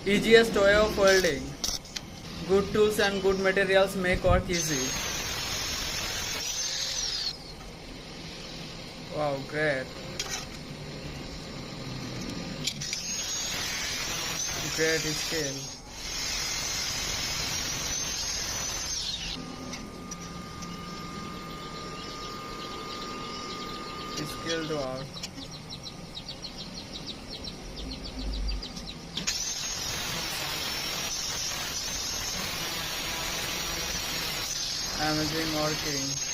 Easiest way of welding. Good tools and good materials make work easy. Wow, great. Great skill. Skilled work. Amazing working.